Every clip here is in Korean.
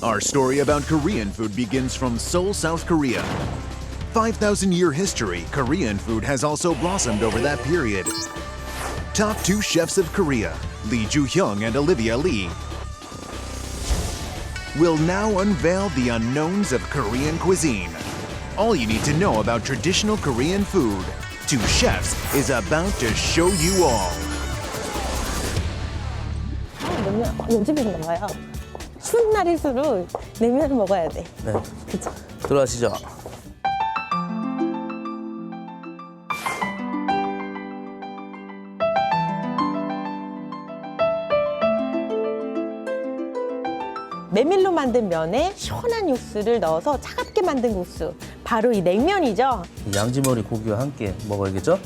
Our story about Korean food begins from Seoul, South Korea. 5,000-year history, Korean food has also blossomed over that period. Top 2 chefs of Korea, Lee Ju-hyung and Olivia Lee, will now unveil the unknowns of Korean cuisine. All you need to know about traditional Korean food. 2 chefs is about to show you all. 냉면 요즘인가 봐요. 추운 날일수록 냉면을 먹어야 돼. 네. 그쵸? 들어가시죠. 메밀로 만든 면에 시원한 육수를 넣어서 차갑게 만든 국수. 바로 이 냉면이죠. 양지머리 고기와 함께 먹어야겠죠?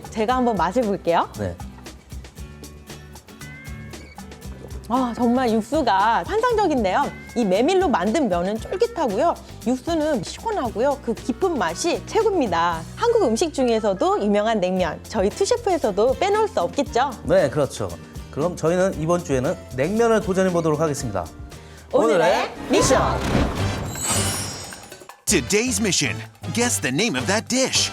제가 한번 맛을 볼게요. 네. 아, 정말 육수가 환상적인데요. 이 메밀로 만든 면은 쫄깃하고요. 육수는 시원하고요. 그 깊은 맛이 최고입니다. 한국 음식 중에서도 유명한 냉면. 저희 투셰프에서도 빼놓을 수 없겠죠. 네, 그렇죠. 그럼 저희는 이번 주에는 냉면을 도전해 보도록 하겠습니다. 오늘의 미션! Today's mission, guess the name of that dish.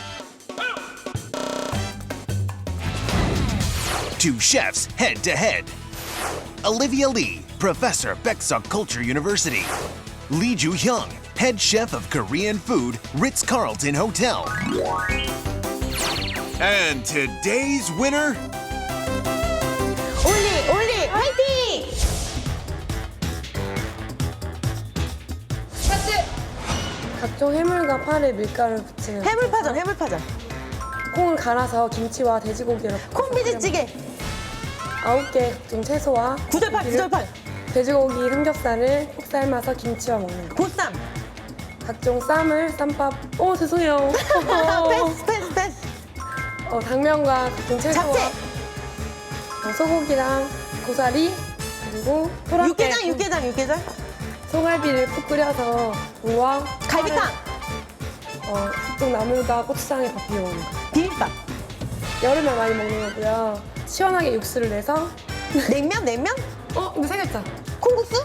2 chefs head to head. Olivia Lee, professor, Beksuk Culture University. Lee Ju-hyung, head chef of Korean food, Ritz-Carlton Hotel. And today's winner, 올리 화이팅! 각종 해물과 파를 밀가루를 붙이는 해물파전. 콩을 갈아서 김치와 돼지고기를 콩비지찌개, 9개 각종 채소와 구절판, 돼지고기 삼겹살을 푹 삶아서 김치와 먹는 것. 보쌈, 각종 쌈을 쌈밥. 죄송해요. 패스. 당면과 각종 채소와 잡채, 소고기랑 고사리 그리고 토랑깨, 육개장, 소갈비를 푹 끓여서 무와 갈비탕, 각종 나물과 고추장에 밥 비벼 먹는 거. 비빔밥, 여름에 많이 먹는 거고요. 시원하게 육수를 내서 냉면, 근데 세 글자. 콩국수,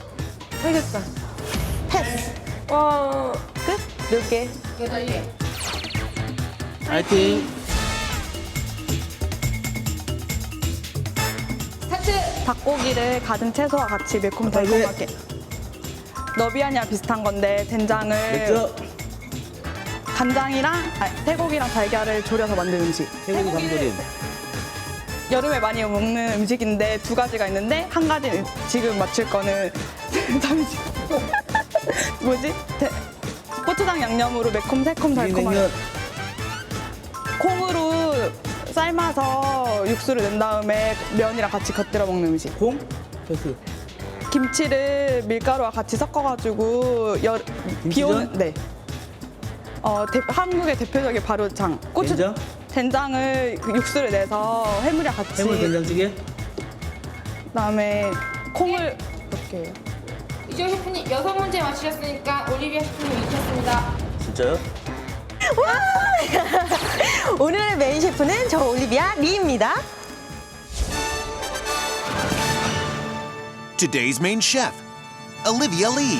세 글자. 패스. 끝? 몇 개? 화이팅! 닭고기를 가진 채소와 같이 매콤달콤하게. 너비아니랑 비슷한 건데 된장을 맥주, 간장이랑 태고기랑 달걀을 졸여서 만든 음식. 태국이 감조림. 여름에 많이 먹는 음식인데 2가지가 있는데 한 가지는 지금 맞출 거는 잠시 뭐지? 고추장 양념으로 매콤 새콤 달콤한 냉면. 콩으로 삶아서 육수를 낸 다음에 면이랑 같이 곁들여 먹는 음식. 콩? 패스. 김치를 밀가루와 같이 섞어가지고 비오는 네. 한국의 대표적인 발효장 된장? 된장을 그 육수를 내서 해물이랑 같이. 해물 된장찌개? 그다음에 콩을 이렇게. 이종 셰프님 6문제 맞히셨으니까 올리비아 셰프님 이기셨습니다. 진짜요? 오늘의 메인 셰프는 저 올리비아 리입니다. today's main chef, Olivia Lee.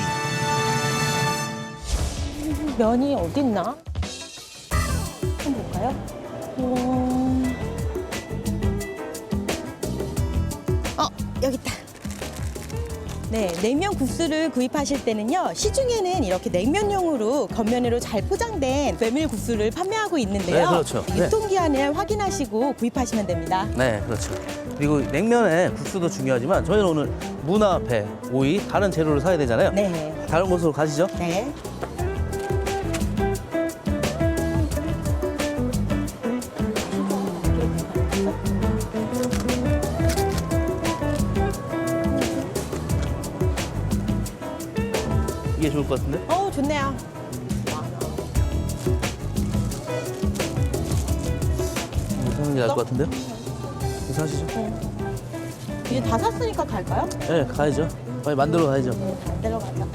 면이 어딨나? 한번 볼까요? 여기 있다. 네, 냉면 국수를 구입하실 때는요, 시중에는 이렇게 냉면용으로 겉면으로 잘 포장된 메밀 국수를 판매하고 있는데요. 네, 그렇죠. 네. 유통기한을 확인하시고 구입하시면 됩니다. 네, 그렇죠. 그리고 냉면에 국수도 중요하지만 저희는 오늘 무나 배, 오이, 다른 재료를 사야 되잖아요. 네. 다른 곳으로 가시죠. 네. 이게 좋을 것 같은데? 좋네요. 이거 사는 게 나을 것 같은데요? 이거 사시죠. 이제 다 샀으니까 갈까요? 네, 가야죠. 빨리 만들어 가야죠. 네, 만들어 가자.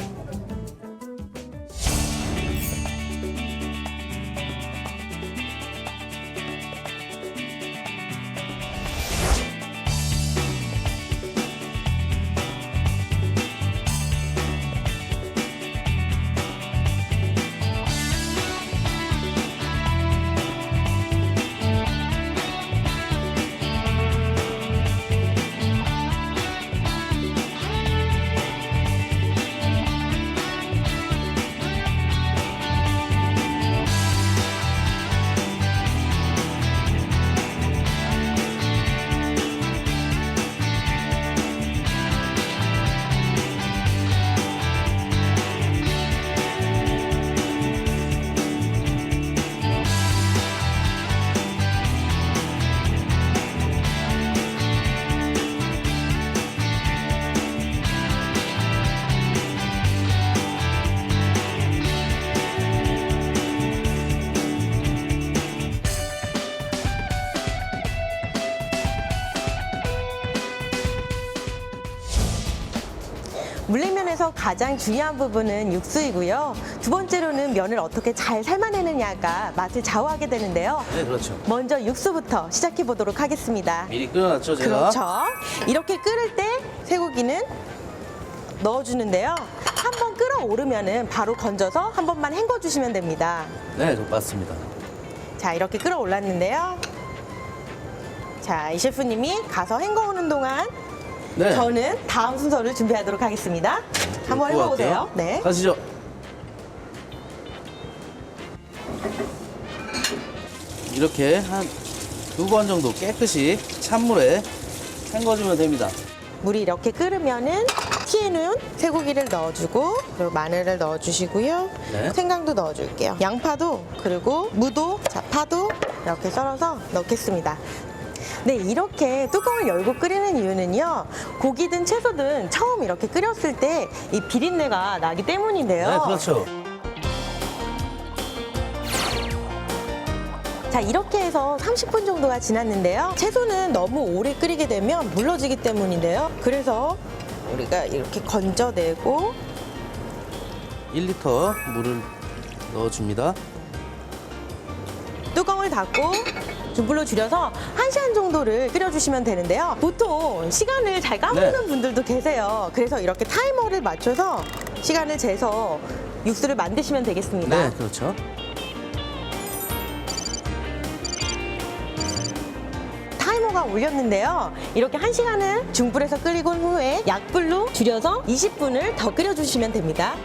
물냉면에서 가장 중요한 부분은 육수이고요. 두 번째로는 면을 어떻게 잘 삶아내느냐가 맛을 좌우하게 되는데요. 네, 그렇죠. 먼저 육수부터 시작해 보도록 하겠습니다. 미리 끓여놨죠, 제가? 그렇죠. 이렇게 끓을 때 쇠고기는 넣어주는데요. 한번 끓어오르면은 바로 건져서 한 번만 헹궈주시면 됩니다. 네, 맞습니다. 자, 이렇게 끓어올랐는데요. 자, 이 셰프님이 가서 헹궈오는 동안 네. 저는 다음 순서를 준비하도록 하겠습니다. 한번 굽고 해보세요. 갈게요. 네. 가시죠. 이렇게 한 2번 정도 깨끗이 찬물에 헹궈주면 됩니다. 물이 이렇게 끓으면은 티에는 쇠고기를 넣어주고 그리고 마늘을 넣어주시고요. 네. 생강도 넣어줄게요. 양파도 그리고 무도, 자, 파도 이렇게 썰어서 넣겠습니다. 네, 이렇게 뚜껑을 열고 끓이는 이유는요. 고기든 채소든 처음 이렇게 끓였을 때 이 비린내가 나기 때문인데요. 네, 그렇죠. 자, 이렇게 해서 30분 정도가 지났는데요. 채소는 너무 오래 끓이게 되면 물러지기 때문인데요. 그래서 우리가 이렇게 건져내고 1리터 물을 넣어줍니다. 뚜껑을 닫고 중불로 줄여서 1시간 정도를 끓여주시면 되는데요. 보통 시간을 잘 까먹는 네. 분들도 계세요. 그래서 이렇게 타이머를 맞춰서 시간을 재서 육수를 만드시면 되겠습니다. 네, 그렇죠. 타이머가 울렸는데요. 이렇게 1시간을 중불에서 끓이고 후에 약불로 줄여서 20분을 더 끓여주시면 됩니다.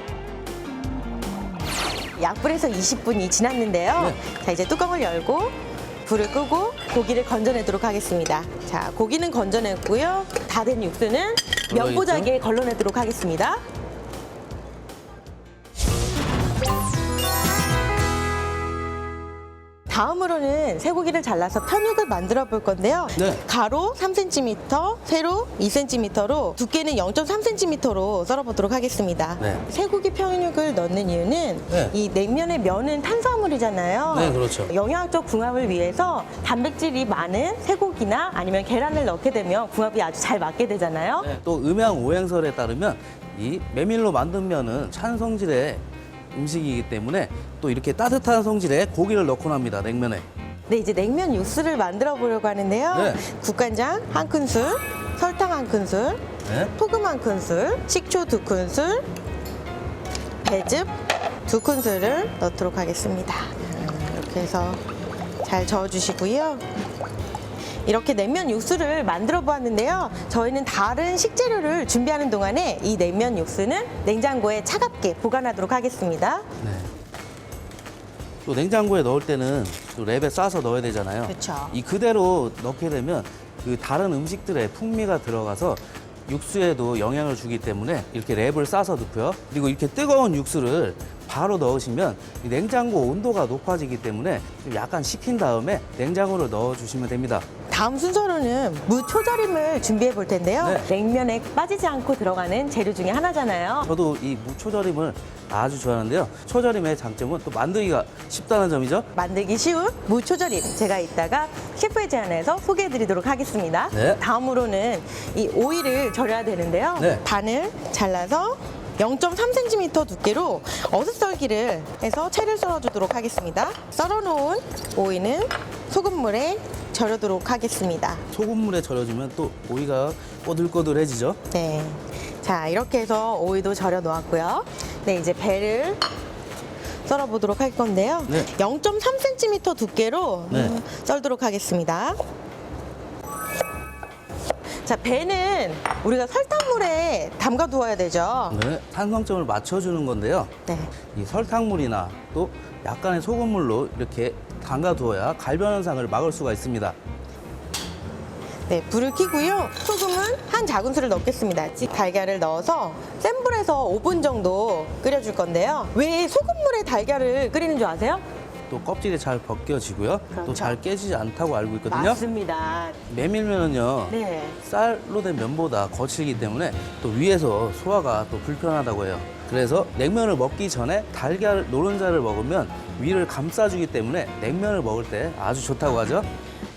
약불에서 20분이 지났는데요. 네. 자, 이제 뚜껑을 열고 불을 끄고 고기를 건져내도록 하겠습니다. 자, 고기는 건져냈고요. 다 된 육수는 면보자기에 걸러내도록 하겠습니다. 다음으로는 쇠고기를 잘라서 편육을 만들어 볼 건데요. 네. 가로 3cm, 세로 2cm로 두께는 0.3cm로 썰어보도록 하겠습니다. 네. 쇠고기 편육을 넣는 이유는 네. 이 냉면의 면은 탄수화물이잖아요. 네, 그렇죠. 영양적 궁합을 위해서 단백질이 많은 쇠고기나 아니면 계란을 넣게 되면 궁합이 아주 잘 맞게 되잖아요. 네, 또 음양 오행설에 따르면 이 메밀로 만든 면은 찬 성질의 음식이기 때문에 또 이렇게 따뜻한 성질의 고기를 넣곤 합니다, 냉면에. 네, 이제 냉면 육수를 만들어 보려고 하는데요. 네. 국간장 1큰술, 설탕 1큰술, 네. 소금 1큰술, 식초 2큰술, 배즙 2큰술을 넣도록 하겠습니다. 이렇게 해서 잘 저어주시고요. 이렇게 냉면 육수를 만들어 보았는데요. 저희는 다른 식재료를 준비하는 동안에 이 냉면 육수는 냉장고에 차갑게 보관하도록 하겠습니다. 네. 또 냉장고에 넣을 때는 또 랩에 싸서 넣어야 되잖아요. 그쵸. 이 그대로 넣게 되면 그 다른 음식들의 풍미가 들어가서 육수에도 영향을 주기 때문에 이렇게 랩을 싸서 넣고요. 그리고 이렇게 뜨거운 육수를 바로 넣으시면 이 냉장고 온도가 높아지기 때문에 좀 약간 식힌 다음에 냉장고로 넣어주시면 됩니다. 다음 순서로는 무초절임을 준비해 볼 텐데요. 네. 냉면에 빠지지 않고 들어가는 재료 중에 하나잖아요. 저도 이 무초절임을 아주 좋아하는데요. 초절임의 장점은 또 만들기가 쉽다는 점이죠. 만들기 쉬운 무초절임 제가 이따가 셰프의 제안에서 소개해 드리도록 하겠습니다. 네. 다음으로는 이 오이를 절여야 되는데요. 네. 반을 잘라서 0.3cm 두께로 어슷썰기를 해서 채를 썰어주도록 하겠습니다. 썰어놓은 오이는 소금물에 절여도록 하겠습니다. 소금물에 절여주면 또 오이가 꼬들꼬들해지죠. 네. 자, 이렇게 해서 오이도 절여 놓았고요. 네, 이제 배를 썰어 보도록 할 건데요. 네. 0.3cm 두께로 네. 썰도록 하겠습니다. 자, 배는 우리가 설탕물에 담가 두어야 되죠. 네, 탄성점을 맞춰주는 건데요. 네. 이 설탕물이나 또 약간의 소금물로 이렇게 담가두어야 갈변 현상을 막을 수가 있습니다. 네, 불을 켜고요. 소금은 한 작은술을 넣겠습니다. 달걀을 넣어서 센 불에서 5분 정도 끓여줄 건데요. 왜 소금물에 달걀을 끓이는 줄 아세요? 또 껍질이 잘 벗겨지고요. 그렇죠. 또 잘 깨지지 않다고 알고 있거든요. 맞습니다. 메밀면은요. 네. 쌀로 된 면보다 거칠기 때문에 또 위에서 소화가 또 불편하다고 해요. 그래서 냉면을 먹기 전에 달걀 노른자를 먹으면 위를 감싸주기 때문에 냉면을 먹을 때 아주 좋다고 하죠.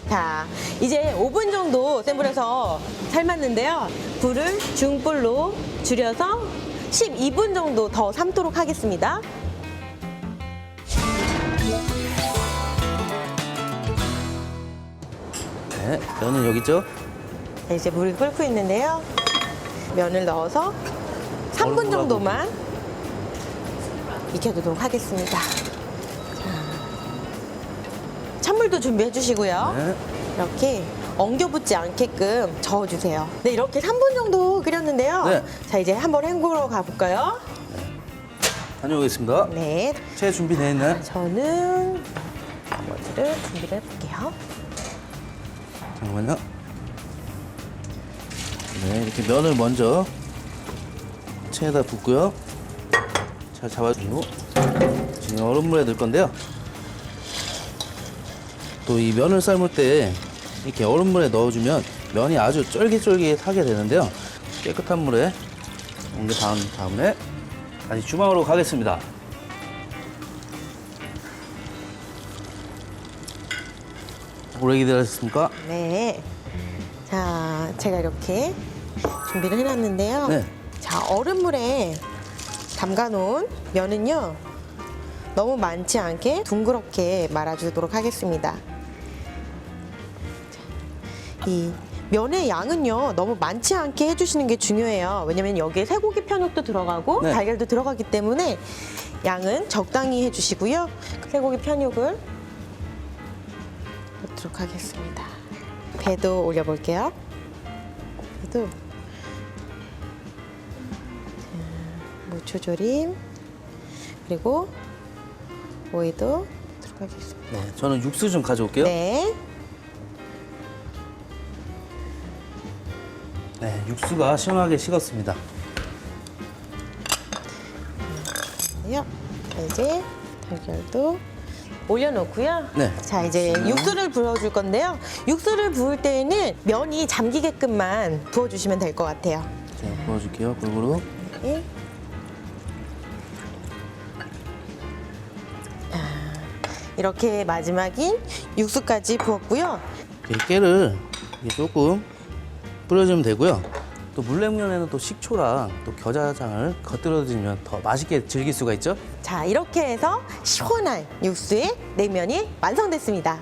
자, 이제 5분 정도 센 불에서 삶았는데요. 불을 중불로 줄여서 12분 정도 더 삶도록 하겠습니다. 네, 면은 여기 있죠? 네, 이제 물이 끓고 있는데요. 면을 넣어서 3분 정도만 익혀두도록 하겠습니다. 자, 찬물도 준비해 주시고요. 네. 이렇게 엉겨붙지 않게끔 저어주세요. 네, 이렇게 3분 정도 끓였는데요. 네. 자, 이제 한번 헹구러 가볼까요? 다녀오겠습니다. 네, 채 준비되어 있나요? 저는 나머지를 준비를 해볼게요. 잠깐만요. 네, 이렇게 면을 먼저 체에다 붓고요. 잘 잡아주고 지금 얼음물에 넣을 건데요. 또 이 면을 삶을 때 이렇게 얼음물에 넣어주면 면이 아주 쫄깃쫄깃하게 되는데요. 깨끗한 물에 옮겨 담은 다음에 다시 주방으로 가겠습니다. 오래 기다리셨습니까? 네. 자, 제가 이렇게 준비를 해놨는데요. 네. 자, 얼음물에 담가놓은 면은요, 너무 많지 않게 둥그렇게 말아주도록 하겠습니다. 자, 이 면의 양은요, 너무 많지 않게 해주시는 게 중요해요. 왜냐면 여기에 쇠고기 편육도 들어가고 네. 달걀도 들어가기 때문에 양은 적당히 해주시고요. 쇠고기 편육을 넣도록 하겠습니다. 배도 올려볼게요. 배도 무초조림 그리고 오이도 들어가겠습니다. 네, 저는 육수 좀 가져올게요. 네. 네, 육수가 시원하게 식었습니다. 자, 이제 달걀도 올려놓고요. 네. 자, 이제 육수를 부어줄 건데요. 육수를 부을 때에는 면이 잠기게끔만 부어주시면 될 것 같아요. 자, 부어줄게요, 골고루. 네. 이렇게 마지막인 육수까지 부었고요. 이렇게 깨를 이렇게 조금 뿌려주면 되고요. 또 물냉면에는 또 식초랑 또 겨자장을 겉들여주면 더 맛있게 즐길 수가 있죠. 자, 이렇게 해서 시원한 육수의 냉면이 완성됐습니다.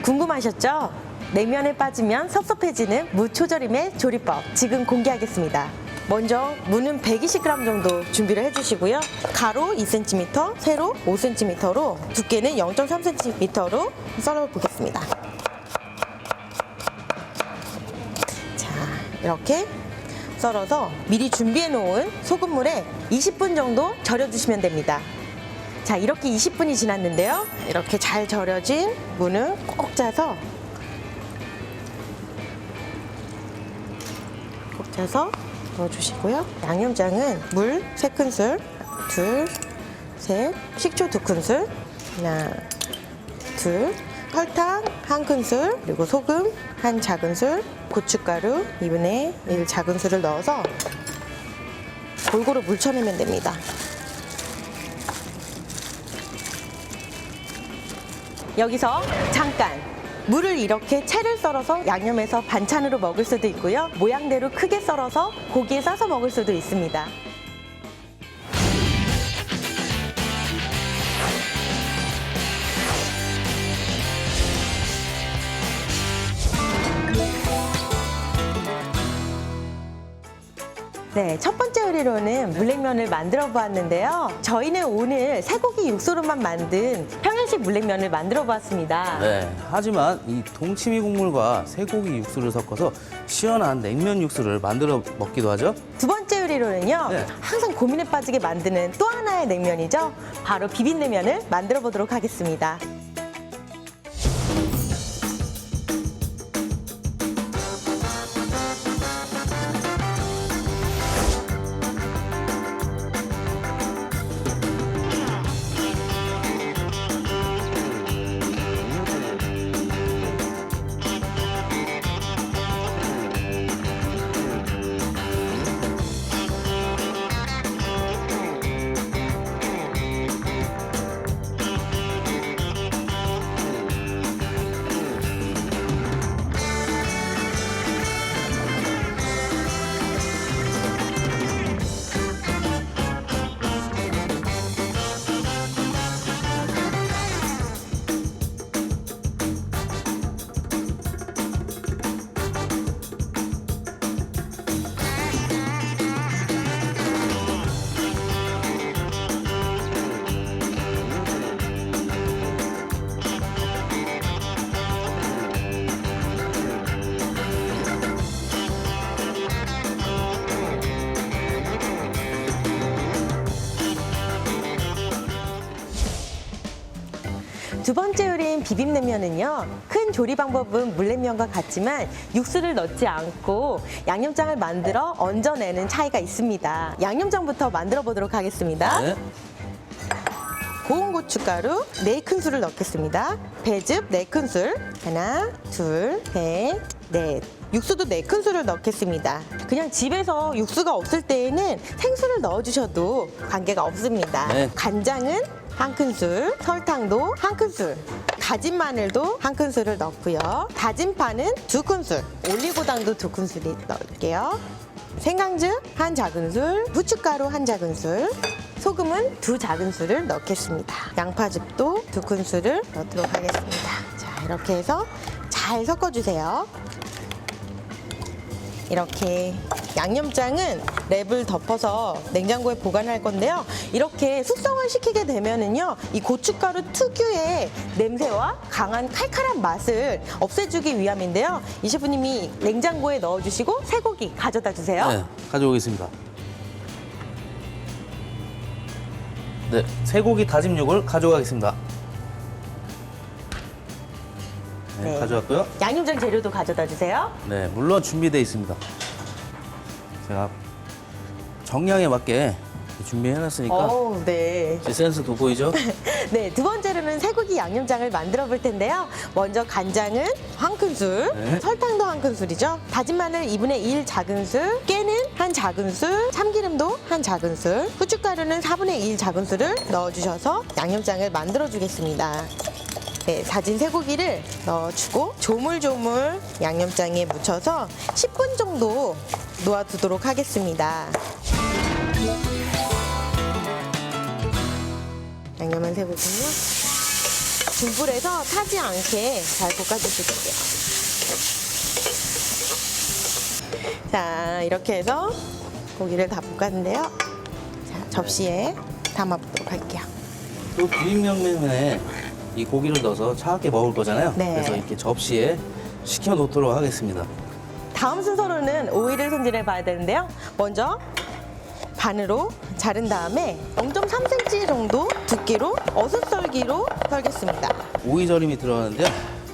궁금하셨죠? 냉면에 빠지면 섭섭해지는 무초절임의 조리법 지금 공개하겠습니다. 먼저 무는 120g 정도 준비를 해주시고요. 가로 2cm, 세로 5cm로 두께는 0.3cm로 썰어보겠습니다. 자, 이렇게 썰어서 미리 준비해 놓은 소금물에 20분 정도 절여주시면 됩니다. 자, 이렇게 20분이 지났는데요. 이렇게 잘 절여진 무는 꼭 짜서 짜서 넣어주시고요. 양념장은 물 3큰술, 둘, 셋, 식초 2큰술, 하나, 둘, 설탕 1큰술, 그리고 소금 1작은술, 고춧가루 2분의 1 작은술을 넣어서 골고루 물쳐내면 됩니다. 여기서 잠깐! 물을 이렇게 채를 썰어서 양념해서 반찬으로 먹을 수도 있고요. 모양대로 크게 썰어서 고기에 싸서 먹을 수도 있습니다. 네, 첫 번째 요리로는 물냉면을 만들어 보았는데요. 저희는 오늘 쇠고기 육수로만 만든 평양식 물냉면을 만들어 보았습니다. 네, 하지만 이 동치미 국물과 쇠고기 육수를 섞어서 시원한 냉면 육수를 만들어 먹기도 하죠. 두 번째 요리로는요, 네. 항상 고민에 빠지게 만드는 또 하나의 냉면이죠. 바로 비빔냉면을 만들어 보도록 하겠습니다. 두 번째 요리인 비빔냉면은요, 큰 조리 방법은 물냉면과 같지만 육수를 넣지 않고 양념장을 만들어 얹어내는 차이가 있습니다. 양념장부터 만들어 보도록 하겠습니다. 네. 고운 고춧가루 4큰술을 넣겠습니다. 배즙 4큰술, 하나, 둘, 셋, 넷. 육수도 4큰술을 넣겠습니다. 그냥 집에서 육수가 없을 때에는 생수를 넣어주셔도 관계가 없습니다. 네. 간장은 1큰술, 설탕도 1큰술, 다진 마늘도 1큰술을 넣고요. 다진 파는 2큰술, 올리고당도 2큰술이 넣을게요. 생강즙 1작은술, 후춧가루 1작은술, 소금은 2작은술을 넣겠습니다. 양파즙도 2큰술을 넣도록 하겠습니다. 자, 이렇게 해서 잘 섞어주세요. 이렇게 양념장은 랩을 덮어서 냉장고에 보관할 건데요. 이렇게 숙성을 시키게 되면은요, 이 고춧가루 특유의 냄새와 강한 칼칼한 맛을 없애주기 위함인데요. 이 셰프님이 냉장고에 넣어주시고 쇠고기 가져다 주세요. 네, 가져오겠습니다. 네, 쇠고기 다짐육을 가져가겠습니다. 네, 네. 가져왔고요. 양념장 재료도 가져다 주세요. 네, 물론 준비되어 있습니다. 제가 정량에 맞게 준비해놨으니까 어우, 네. 제 센스 돋보이죠? 네, 두 번째로는 쇠고기 양념장을 만들어 볼 텐데요. 먼저 간장은 1큰술, 네. 설탕도 1큰술이죠. 다진 마늘 2분의 1 작은술, 깨는 1작은술, 참기름도 1작은술, 후춧가루는 4분의 1 작은술을 넣어주셔서 양념장을 만들어 주겠습니다. 네, 다진 쇠고기를 넣어주고 조물조물 양념장에 묻혀서 10분 정도 놓아두도록 하겠습니다. 양념한 쇠고기는요, 중불에서 타지 않게 잘 볶아주실게요. 자, 이렇게 해서 고기를 다 볶았는데요. 자, 접시에 담아보도록 할게요. 또 비빔냉면에 이 고기를 넣어서 차갑게 먹을 거잖아요. 네. 그래서 이렇게 접시에 식혀 놓도록 하겠습니다. 다음 순서로는 오이를 손질해 봐야 되는데요. 먼저 반으로 자른 다음에 0.3cm 정도 두께로 어슷썰기로 썰겠습니다. 오이 절임이 들어가는데요.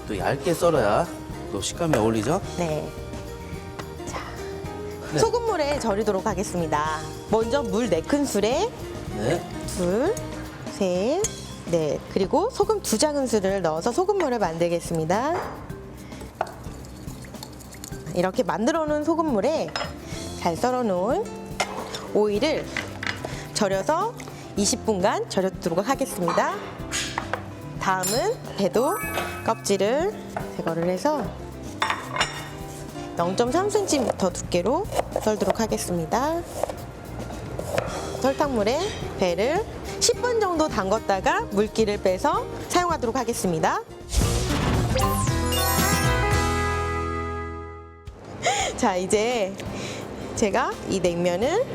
또 얇게 썰어야 또 식감이 어울리죠. 네. 자, 네. 소금물에 절이도록 하겠습니다. 먼저 물 4큰술에 네. 둘, 셋, 넷. 그리고 소금 2작은술을 넣어서 소금물을 만들겠습니다. 이렇게 만들어 놓은 소금물에 잘 썰어 놓은 오이를 절여서 20분간 절여두도록 하겠습니다. 다음은 배도 껍질을 제거를 해서 0.3cm 두께로 썰도록 하겠습니다. 설탕물에 배를 10분 정도 담궜다가 물기를 빼서 사용하도록 하겠습니다. 자, 이제 제가 이 냉면을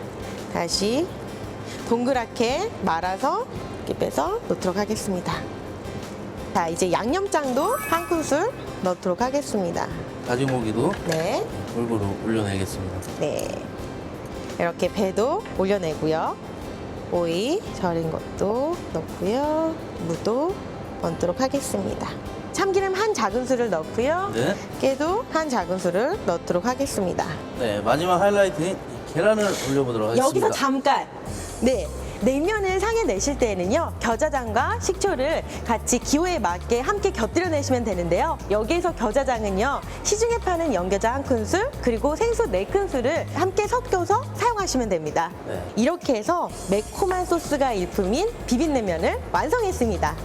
다시 동그랗게 말아서 이렇게 빼서 넣도록 하겠습니다. 자, 이제 양념장도 1큰술 넣도록 하겠습니다. 다진 고기도 네, 골고루 올려내겠습니다. 네. 이렇게 배도 올려내고요. 오이 절인 것도 넣고요. 무도 얹도록 하겠습니다. 참기름 1작은술을 넣고요. 네. 깨도 1작은술을 넣도록 하겠습니다. 네, 마지막 하이라이트인 이 계란을 올려보도록 하겠습니다. 여기서 잠깐. 네. 냉면을 상에 내실 때에는요, 겨자장과 식초를 같이 기호에 맞게 함께 곁들여 내시면 되는데요. 여기에서 겨자장은요, 시중에 파는 연겨자 1큰술, 그리고 생수 4큰술을 함께 섞여서 사용하시면 됩니다. 네. 이렇게 해서 매콤한 소스가 일품인 비빔냉면을 완성했습니다.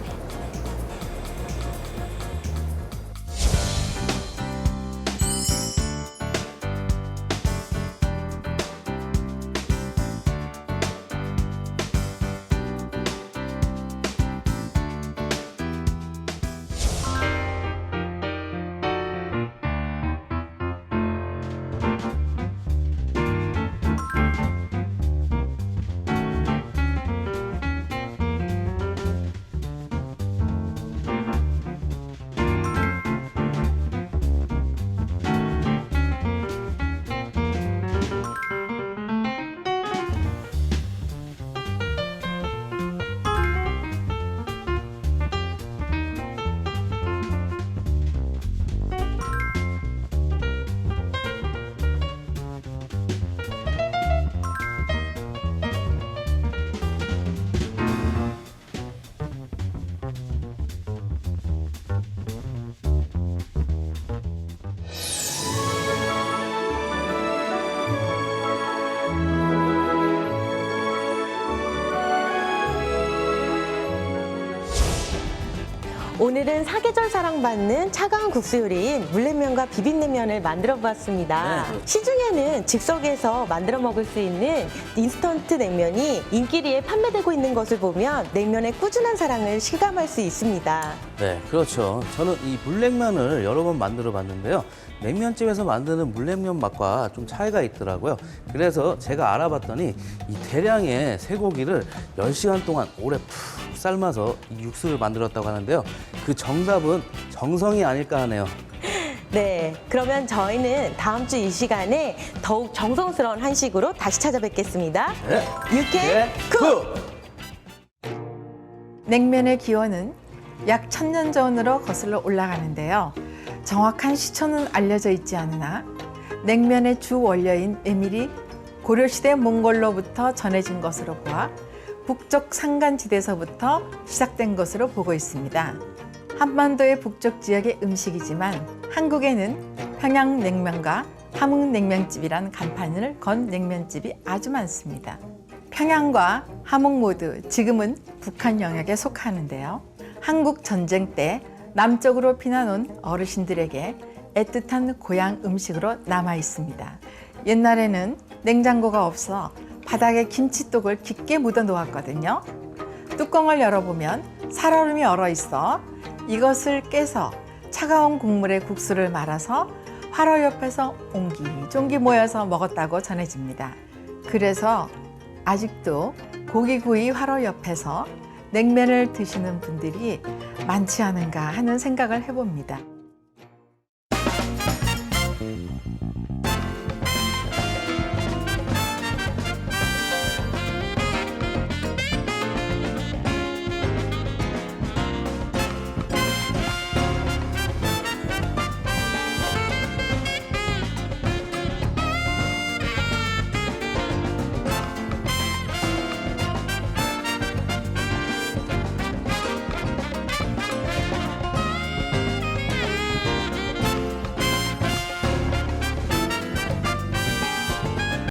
오늘은 사계절 사랑받는 차가운 국수 요리인 물냉면과 비빔냉면을 만들어 보았습니다. 네. 시중에는 즉석에서 만들어 먹을 수 있는 인스턴트 냉면이 인기리에 판매되고 있는 것을 보면 냉면의 꾸준한 사랑을 실감할 수 있습니다. 네, 그렇죠. 저는 이 물냉면을 여러 번 만들어 봤는데요. 냉면집에서 만드는 물냉면 맛과 좀 차이가 있더라고요. 그래서 제가 알아봤더니 이 대량의 쇠고기를 10시간 동안 오래 푹 삶아서 이 육수를 만들었다고 하는데요. 그 정답은 정성이 아닐까 하네요. 네, 그러면 저희는 다음 주 이 시간에 더욱 정성스러운 한식으로 다시 찾아뵙겠습니다. 네. 육회 쿡! 냉면의 기원은 약 1000년 전으로 거슬러 올라가는데요. 정확한 시초는 알려져 있지 않으나 냉면의 주 원료인 메밀이 고려시대 몽골로부터 전해진 것으로 보아 북쪽 산간지대에서부터 시작된 것으로 보고 있습니다. 한반도의 북쪽 지역의 음식이지만 한국에는 평양냉면과 함흥냉면집이란 간판을 건 냉면집이 아주 많습니다. 평양과 함흥 모두 지금은 북한 영역에 속하는데요. 한국 전쟁 때 남쪽으로 피난온 어르신들에게 애틋한 고향 음식으로 남아 있습니다. 옛날에는 냉장고가 없어 바닥에 김치독을 깊게 묻어 놓았거든요. 뚜껑을 열어보면 살얼음이 얼어 있어 이것을 깨서 차가운 국물에 국수를 말아서 화로 옆에서 옹기종기 모여서 먹었다고 전해집니다. 그래서 아직도 고기구이 화로 옆에서 냉면을 드시는 분들이 많지 않은가 하는 생각을 해봅니다.